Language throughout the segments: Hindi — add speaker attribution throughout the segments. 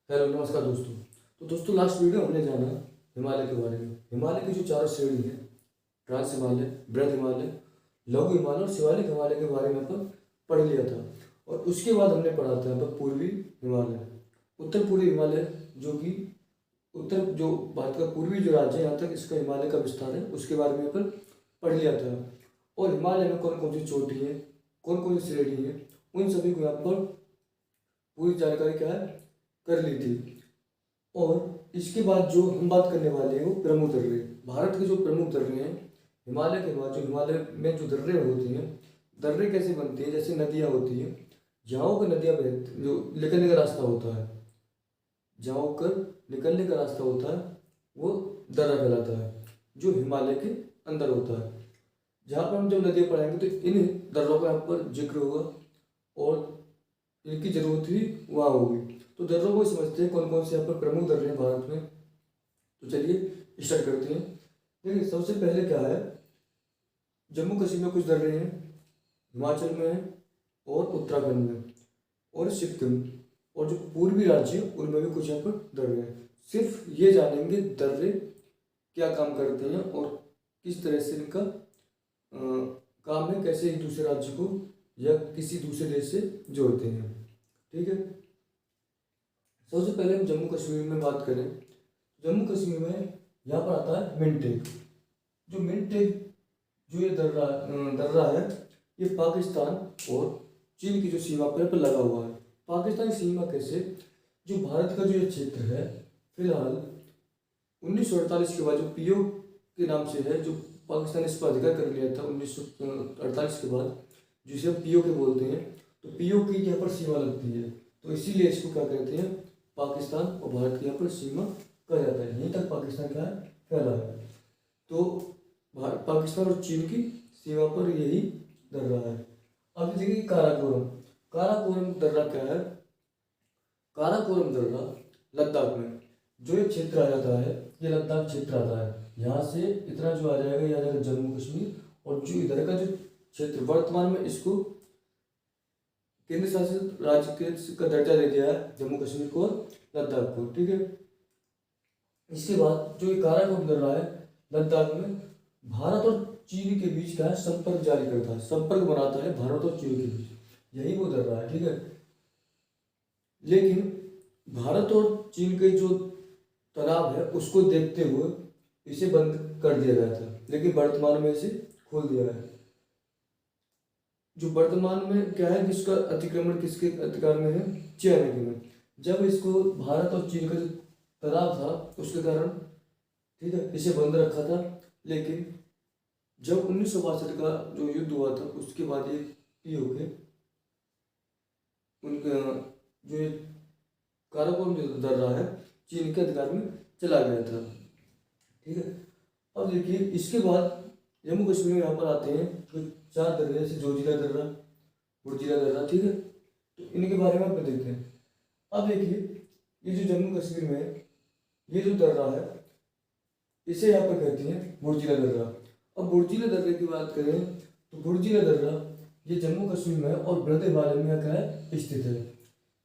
Speaker 1: हेलो नमस्कार दोस्तों। तो दोस्तों लास्ट वीडियो हमने जाना हिमालय के बारे में। हिमालय की जो चारों श्रेणी है, ट्रांस हिमालय, बृहद हिमालय, लघु हिमालय और शिवालिक हिमालय के बारे में अपन पढ़ लिया था। और उसके बाद हमने पढ़ा था यहाँ पर पूर्वी हिमालय, उत्तर पूर्वी हिमालय, जो कि उत्तर जो भारत का पूर्वी जो राज्य है यहाँ तक इसका हिमालय का विस्तार है, उसके बारे में अपन पढ़ लिया था। और हिमालय में कौन कौन सी चोटी है, कौन कौन सी श्रेणी है, उन सभी को यहाँ पर पूरी जानकारी क्या है कर ली थी। और इसके बाद जो हम बात करने वाले हैं वो प्रमुख दर्रे। भारत के जो प्रमुख दर्रे हैं हिमालय के बाद, जो हिमालय में जो दर्रे होती हैं, दर्रे कैसे बनते हैं, जैसे नदियाँ होती हैं, जहाँ पर नदियाँ बहती, जो निकलने का रास्ता होता है, जहाँ कर निकलने का रास्ता होता है वो दर्रा कहलाता है, जो हिमालय के अंदर होता है। जहाँ पर हम जब नदियाँ पढ़ाएंगे तो इन दर्रों का यहाँ पर जिक्र होगा और इनकी जरूरत भी वहाँ होगी। तो दर्रों को समझते हैं कौन कौन से यहाँ पर प्रमुख दर्रे हैं भारत में। तो चलिए स्टार्ट करते हैं। देखिए सबसे पहले क्या है, जम्मू कश्मीर में कुछ दर्रे हैं, हिमाचल में है और उत्तराखंड में और सिक्किम, और जो पूर्वी राज्य है उनमें भी कुछ यहाँ पर दर्रे हैं। सिर्फ ये जानेंगे दर्रे क्या काम करते हैं और किस तरह से इनका काम है, कैसे एक दूसरे राज्य को या किसी दूसरे देश से जोड़ते हैं। ठीक है, सबसे पहले हम जम्मू कश्मीर में बात करें। जम्मू कश्मीर में यहाँ पर आता है मिनटेक। जो मिनटेक जो ये दर्रा है, ये पाकिस्तान और चीन की जो सीमा पर लगा हुआ है। पाकिस्तान की सीमा कैसे, जो भारत का जो ये क्षेत्र है फिलहाल 1948 के बाद जो पीओ के नाम से है, जो पाकिस्तान ने इस पर अधिकार कर लिया था 1948 के बाद, जिसे हम पीओ के बोलते हैं। तो पीओ की यहाँ पर सीमा लगती है, तो इसीलिए इसको क्या कहते हैं, पाकिस्तान और भारत की यहाँ पर सीमा कहा जाता है। यहीं तक पाकिस्तान का फैला है। तो पाकिस्तान और चीन की सीमा पर यही दर्रा है। अब देखिए काराकोरम। काराकोरम दर्रा क्या है, काराकोरम दर्रा लद्दाख में जो ये क्षेत्र आ जाता है, ये लद्दाख क्षेत्र आता है। यहाँ से इतना जो आ जाएगा, यह आ जाएगा जम्मू कश्मीर, और जो इधर का जो क्षेत्र वर्तमान में इसको केंद्र शासित राज्य का दर्जा दे दिया है, जम्मू कश्मीर को और लद्दाख को। ठीक है, इसके बाद जो ये काराकोरम दर्रा है लद्दाख में भारत और चीन के बीच क्या है, संपर्क जारी करता है, संपर्क बनाता है भारत और चीन के बीच, यही वो दर्रा है। ठीक है, लेकिन भारत और चीन के जो तनाव है उसको देखते हुए इसे बंद कर दिया गया था, लेकिन वर्तमान में इसे खोल दिया है। जो वर्तमान में क्या है, किसका अतिक्रमण किसके अधिकार में है, चीन में। जब इसको भारत और चीन का जो तनाव था उसके कारण, ठीक है, इसे बंद रखा था। लेकिन जब 1962 का जो युद्ध हुआ था उसके बाद ये पीओ के उनका जो ये काराकोरम जो दर्रा है चीन के अधिकार में चला गया था। ठीक है, अब देखिए इसके बाद जम्मू कश्मीर में यहाँ पर आते हैं तो 4 दर्रे, जैसे जोजिला दर्रा, बुर्जिला दर्रा। ठीक है, तो इनके बारे में आप देखते हैं। अब देखिए ये जो जम्मू कश्मीर में ये जो दर्रा है इसे यहाँ पर कहते हैं बुर्जिला दर्रा। अब बुर्जिला दर्रे की बात करें तो बुर्जिला दर्रा ये जम्मू कश्मीर में और बृहद हिमालय में क्या है स्थित है।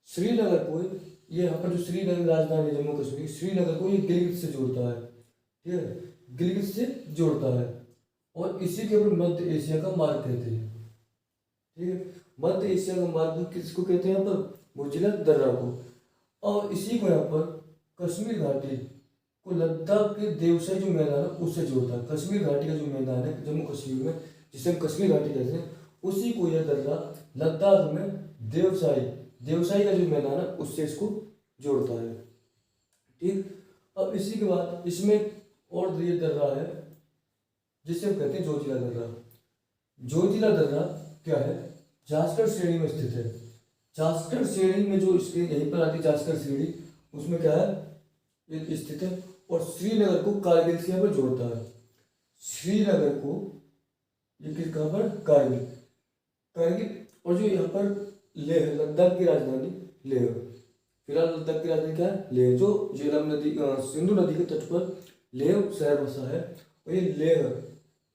Speaker 1: श्रीनगर को ये यहाँ पर जो श्रीनगर राजधानी है जम्मू कश्मीर, श्रीनगर को ये गिलगित से जोड़ता है। ठीक है, गिलगित से जोड़ता है और इसी के ऊपर मध्य एशिया का मार्ग कहते हैं। ठीक है, मध्य एशिया का मार्ग किसको कहते हैं, यहाँ पर बुर्जिला दर्रा को। और इसी को यहाँ पर कश्मीर घाटी को लद्दाख के देवसाई जो मैदान है उससे जोड़ता है। कश्मीर घाटी का जो मैदान है जम्मू कश्मीर में, जिसे हम कश्मीर घाटी कहते हैं, उसी को यह दर्रा लद्दाख में देवसाई का जो मैदान है उससे इसको जोड़ता है। ठीक, अब इसी के बाद इसमें और ये दर्रा है जिसे हम कहते हैं जोजिला दर्रा। जोजिला दर्रा क्या है, जास्कर श्रेणी में स्थित है। जास्कर श्रेणी में जो इसके यहीं पर आती है जास्कर श्रेणी, उसमें क्या है ये स्थित है और श्रीनगर को कारगिल से यहाँ पर जोड़ता है। श्रीनगर को ये किस कहाँ पर, कारगिल और जो यहाँ पर लेह, लद्दाख की राजधानी लेह। फिलहाल लद्दाख की राजधानी क्या है, लेह, जो झेलम नदी सिंधु नदी के तट पर लेह शहर बसा है और ये लेह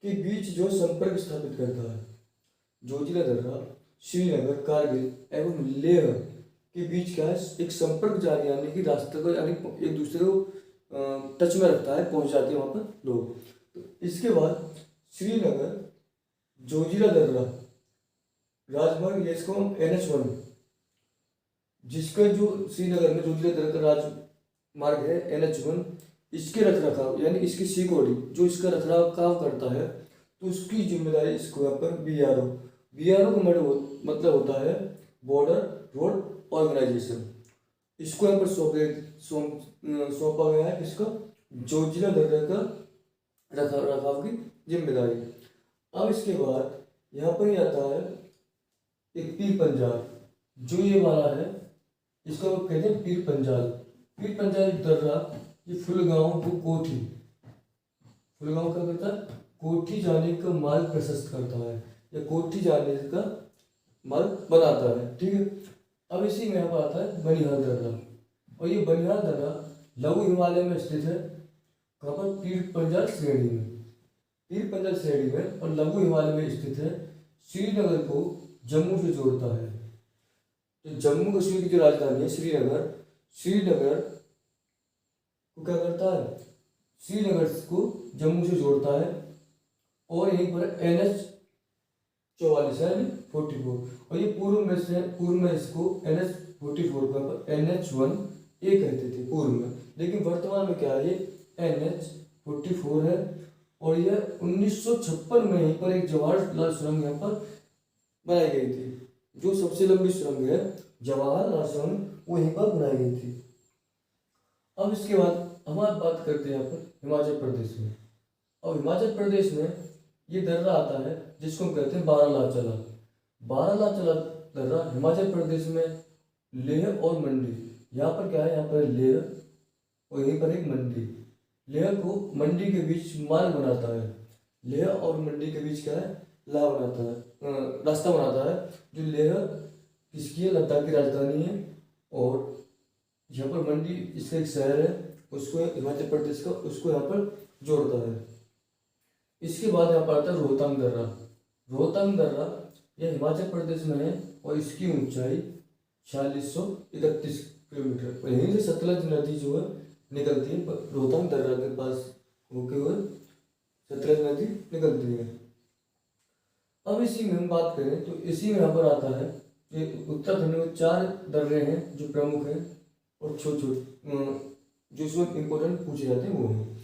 Speaker 1: के बीच जो संपर्क स्थापित करता है। जोजिला दर्रा श्रीनगर, कारगिल एवं लेह के बीच क्या है, एक संपर्क जारी, यानी कि रास्ते को, यानी एक दूसरे को टच में रखता है, पहुंच जाते हैं वहाँ पर लोग। तो इसके बाद श्रीनगर जोजिला दर्रा राजमार्ग, ये इसको हम NH1, जिसका जो श्रीनगर में जोजिला दर्रा का राजमार्ग है NH1, इसके रख रखाव यानी इसकी सिक्योरिटी, जो इसका रख रखाव करता है, तो उसकी जिम्मेदारी इसको यहाँ पर BRO का मतलब होता है बॉर्डर रोड ऑर्गेनाइजेशन। इसको यहाँ पर सौंपा गया है, किसका, जोजिला दर्रा का रखाव की जिम्मेदारी। अब इसके बाद यहाँ पर ही आता है एक पीर पंजाल, जो ये वाला है, इसको कहते हैं पीर पंजाल दर्रा। ये फुलगांव को फुलगांव क्या करता है, कोठी जाने का मार्ग प्रशस्त करता है, या कोठी जाने का मार्ग बनाता है, ठीक है। अब इसी में यहाँ पर आता है बनिहाल दर्रा, और ये बनिहाल दर्रा लघु हिमालय में स्थित है। कहाँ पर, पीर पंजाल श्रेणी में, और लघु हिमालय में स्थित है। श्रीनगर को जम्मू से जोड़ता है। तो जम्मू कश्मीर की जो राजधानी है श्रीनगर को क्या करता है, श्रीनगर को जम्मू से जोड़ता है। और यहीं पर NH44 है 44, और ये पूर्व में इसको NH44 पर NH1 A कहते थे पूर्व में, लेकिन वर्तमान में क्या है, ये NH44 है। और यह 1956 में यहीं पर एक जवाहरलाल सुरंग यहाँ पर बनाई गई थी। जो सबसे लंबी सुरंग है जवाहरलाल सुरंग, वो यहीं पर बनाई गई थी। अब इसके बाद हम बात करते हैं यहाँ पर हिमाचल प्रदेश में। और हिमाचल प्रदेश में ये दर्रा आता है जिसको हम कहते हैं बारालाचला दर्रा। हिमाचल प्रदेश में लेह और मंडी, यहाँ पर क्या है, यहाँ पर लेह और यहीं पर एक मंडी। लेह को मंडी के बीच मार्ग बनाता है, लेह और मंडी के बीच क्या है, रास्ता बनाता है। जो लेह किसकी है, लद्दाख की राजधानी है। और यहाँ पर मंडी इसका एक शहर है, उसको हिमाचल प्रदेश का, उसको यहाँ पर जोड़ता है। इसके बाद यहाँ पर आता है रोहतांग दर्रा, यह हिमाचल प्रदेश में है, और इसकी ऊंचाई 4631 किलोमीटर। और यहीं से सतलज नदी जो है निकलती है, रोहतांग दर्रा के पास होके हुए सतलज नदी निकलती है। अब इसी में हम बात करें तो इसी में यहाँ पर आता है कि उत्तराखंड में 4 दर्रे हैं जो प्रमुख हैं, और छोटे जो इसमें इंपॉर्टेंट पूछे जाते हैं वो हैं।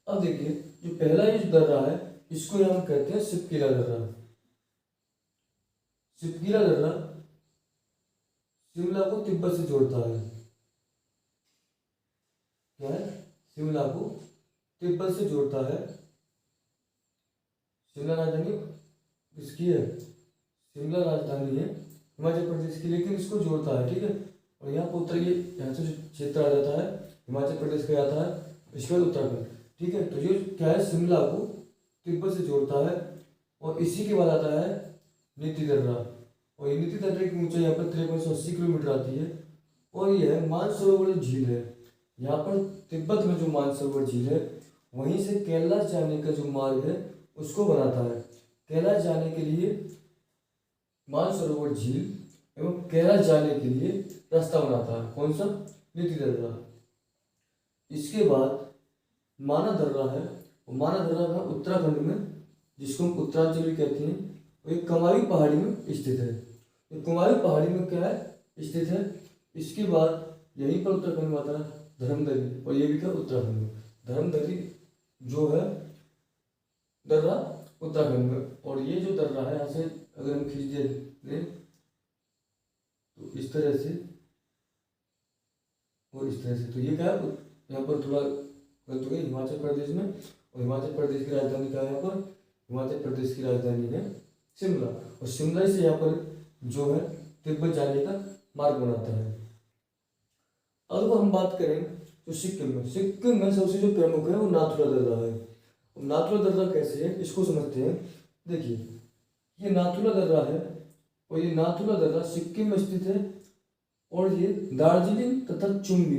Speaker 1: अब देखिए, जो पहला ये दर्रा है, इसको हम कहते हैं सिपकिला दर्रा। सिपकिला दर्रा शिमला को तिब्बत से जोड़ता है। क्या है, शिमला को तिब्बत से जोड़ता है। शिमला राजधानी किसकी है, शिमला राजधानी है हिमाचल प्रदेश की, लेकिन इसको जोड़ता है, ठीक है। और यहाँ पर उत्तरी, यहाँ से जो क्षेत्र आ जाता है हिमाचल प्रदेश का आता है, इसके बाद उत्तराखंड, ठीक है। तो ये क्या है, शिमला को तिब्बत से जोड़ता है। और इसी के बाद आता है नीति दर्रा, और ये नीति दर्रे की ऊंचाई यहाँ पर 5380 किलोमीटर आती है। और यह मानसरोवर झील है, यहाँ पर तिब्बत में जो मानसरोवर झील है, वहीं से कैलाश जाने का जो मार्ग है उसको बनाता है। कैलाश जाने के लिए मानसरोवर झील एवं कैलाश जाने के लिए रास्ता बनाता है, कौन सा, नीति दर्रा। इसके बाद माना दर्रा है, माना दर्रा है उत्तराखंड में, जिसको हम उत्तरांचल भी कहते हैं। और एक कुमायूं पहाड़ी में स्थित है। तो कुमायूं पहाड़ी में क्या है, स्थित है। इसके बाद यहीं पर उत्तराखंड में आता है धर्मदरी, और ये भी क्या, उत्तराखंड में। धर्मदरी जो है दर्रा उत्तराखंड में। और ये जो दर्रा है, यहाँ से अगर हम खींच दें तो इस तरह से और इस तरह से, तो ये क्या है, यहाँ पर थोड़ा गलत हो गई, हिमाचल प्रदेश में। और हिमाचल प्रदेश की राजधानी क्या है, यहाँ पर हिमाचल प्रदेश की राजधानी है शिमला। और शिमला से यहाँ पर जो है तिब्बत जाने का मार्ग बनाता है। अब हम बात करें तो सिक्किम में सबसे जो प्रमुख है वो नाथुला दर्रा है। नाथुला दर्रा कैसे है, इसको समझते हैं। देखिए, ये नाथुला दर्रा है, और ये नाथुला दर्रा सिक्किम में स्थित है। और ये दार्जिलिंग तथा चुंबी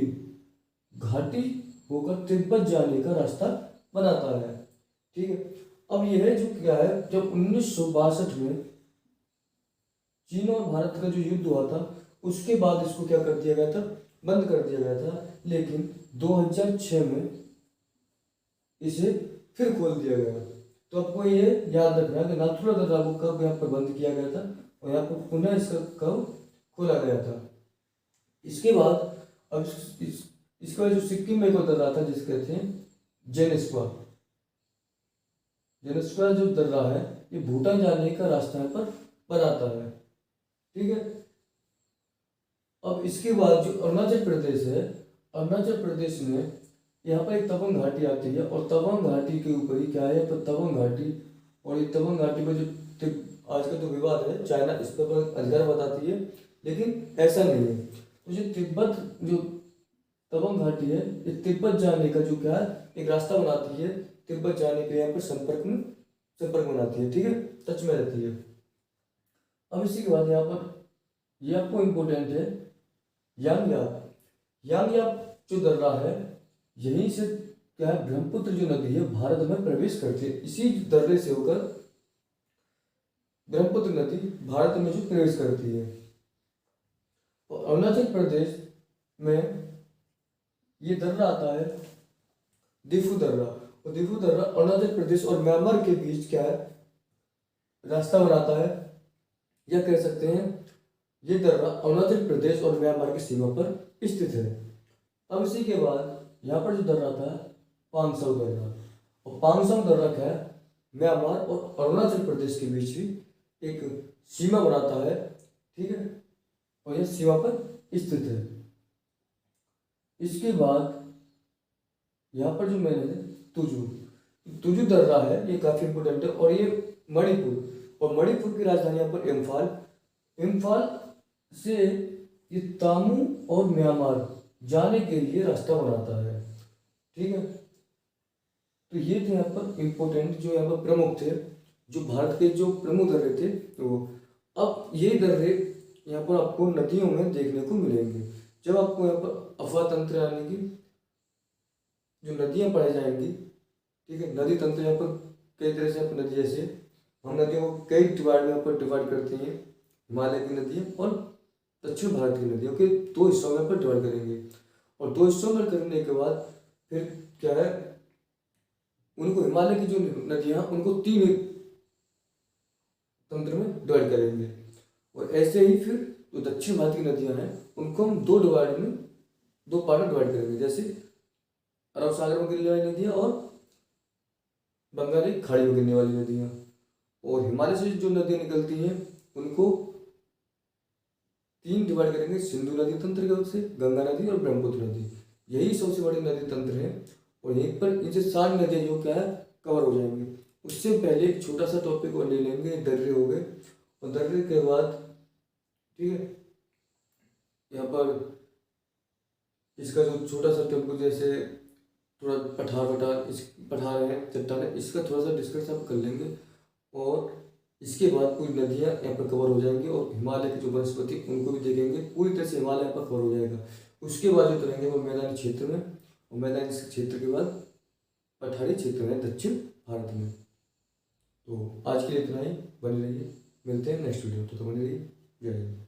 Speaker 1: घाटी होकर तिब्बत जाने का रास्ता बनाता है, ठीक है। अब यह जो क्या है, जब 1962 में चीन और भारत का जो युद्ध हुआ था, उसके बाद इसको क्या कर दिया गया था, बंद कर दिया गया था। लेकिन 2006 में इसे फिर खोल दिया गया। तो आपको ये याद रखना है कि नाथुला दर्रा को कब यहाँ पर बंद किया गया था और यहाँ पर पुनः इसका कब खोला गया था। इसके बाद अब इसके बाद जो सिक्किम में एक और दर्रा था जिसके थे जेनेस्वा। जेनेस्वा जो दर्रा है ये भूटान जाने का रास्ता पर आता है, ठीक है। अब इसके बाद जो अरुणाचल प्रदेश है, अरुणाचल प्रदेश में यहाँ पर एक तवांग घाटी आती है और तवांग घाटी के ऊपर ही क्या है, पर तवांग घाटी। और ये तवांग घाटी में जो आज का तो विवाद है, चाइना इस पर अधिकार बताती है, लेकिन ऐसा नहीं है। तो जो तिब्बत जो तवांग घाटी है ये तिब्बत जाने का जो क्या है एक रास्ता बनाती है, तिब्बत जाने के यहाँ पर संपर्क बनाती है, ठीक है, टच में रहती है। अब इसी के बाद यहाँ पर ये आपको इम्पोर्टेंट है यांगयाप जो दर्रा है, यहीं से क्या है ब्रह्मपुत्र जो नदी है भारत में प्रवेश करती है। इसी दर्रे से होकर ब्रह्मपुत्र नदी भारत में जो प्रवेश करती है। और अरुणाचल प्रदेश में ये दर्रा आता है दिफू दर्रा। और दिफू दर्रा अरुणाचल प्रदेश और म्यांमार के बीच क्या है रास्ता बनाता है, या कह सकते हैं ये दर्रा अरुणाचल प्रदेश और म्यांमार की सीमा पर स्थित है। अब इसी के बाद यहाँ पर जो दर्रा था पांगसौ दर्रा। और पांगसौ दर्रा क्या है म्यांमार और अरुणाचल प्रदेश के बीच भी एक सीमा बनाता है, ठीक है, और यह सीमा पर स्थित है। इसके बाद यहाँ पर जो मैंने तुजू दर्रा है ये काफी इंपोर्टेंट है और ये मणिपुर, और मणिपुर की राजधानी यहाँ पर इम्फाल से ये तामू और म्यांमार जाने के लिए रास्ता बनाता है, ठीक है। तो ये थे यहाँ पर इम्पोर्टेंट जो यहाँ पर प्रमुख थे, जो भारत के जो प्रमुख दर्रे थे। तो अब ये दर्रे यहाँ पर आपको नदियों में देखने को मिलेंगे। जब आपको यहाँ पर अफवाह तंत्र यानी कि जो नदियाँ पढ़ाई जाएंगी, ठीक है, नदी तंत्र यहाँ पर कई तरह से आप नदी जैसे हम नदियों को कई डिवाइड में यहाँ पर डिवाइड करते हैं, हिमालय की नदियाँ और दक्षिण भारत की नदियों के दो हिस्सों में पर डिवाइड करेंगे। और दो हिस्सों में करने के बाद फिर क्या है उनको हिमालय की जो नदियाँ उनको 3 तंत्र में डिवाइड करेंगे। और ऐसे ही फिर जो दक्षिण भारत की नदियाँ हैं उनको हम दो पार्ट में डिवाइड करेंगे, जैसे अरब सागर में गिरने वाली नदियाँ और बंगाली खाड़ी में गिरने वाली नदियाँ। और हिमालय से जो नदियाँ निकलती हैं उनको 3 डिवाइड करेंगे, सिंधु नदी तंत्र के ओर से, गंगा नदी और ब्रह्मपुत्र नदी। यही सबसे बड़ी नदी तंत्र है। और यहीं पर इनसे 7 नदियाँ जो क्या है कवर हो जाएंगी। उससे पहले एक छोटा सा टॉपिक और ले लेंगे, दर्रे हो गए। और दर्रे के बाद ठीक है यहाँ पर इसका जो छोटा सा टॉपिक जैसे थोड़ा पठार है चट्टान है, इसका थोड़ा सा डिस्कस आप कर लेंगे। और इसके बाद पूरी नदियाँ यहाँ पर कवर हो जाएंगी और हिमालय की जो वनस्पति उनको भी देखेंगे। पूरी तरह से हिमालय यहाँ पर कवर हो जाएगा। उसके बाद जो करेंगे वो मैदानी क्षेत्र में, और मैदानी क्षेत्र के बाद पठारी क्षेत्र में दक्षिण भारत में। तो आज के लिए इतना ही, बने रहिए, मिलते हैं नेक्स्ट वीडियो। तो बने रहिए, जय हिंद।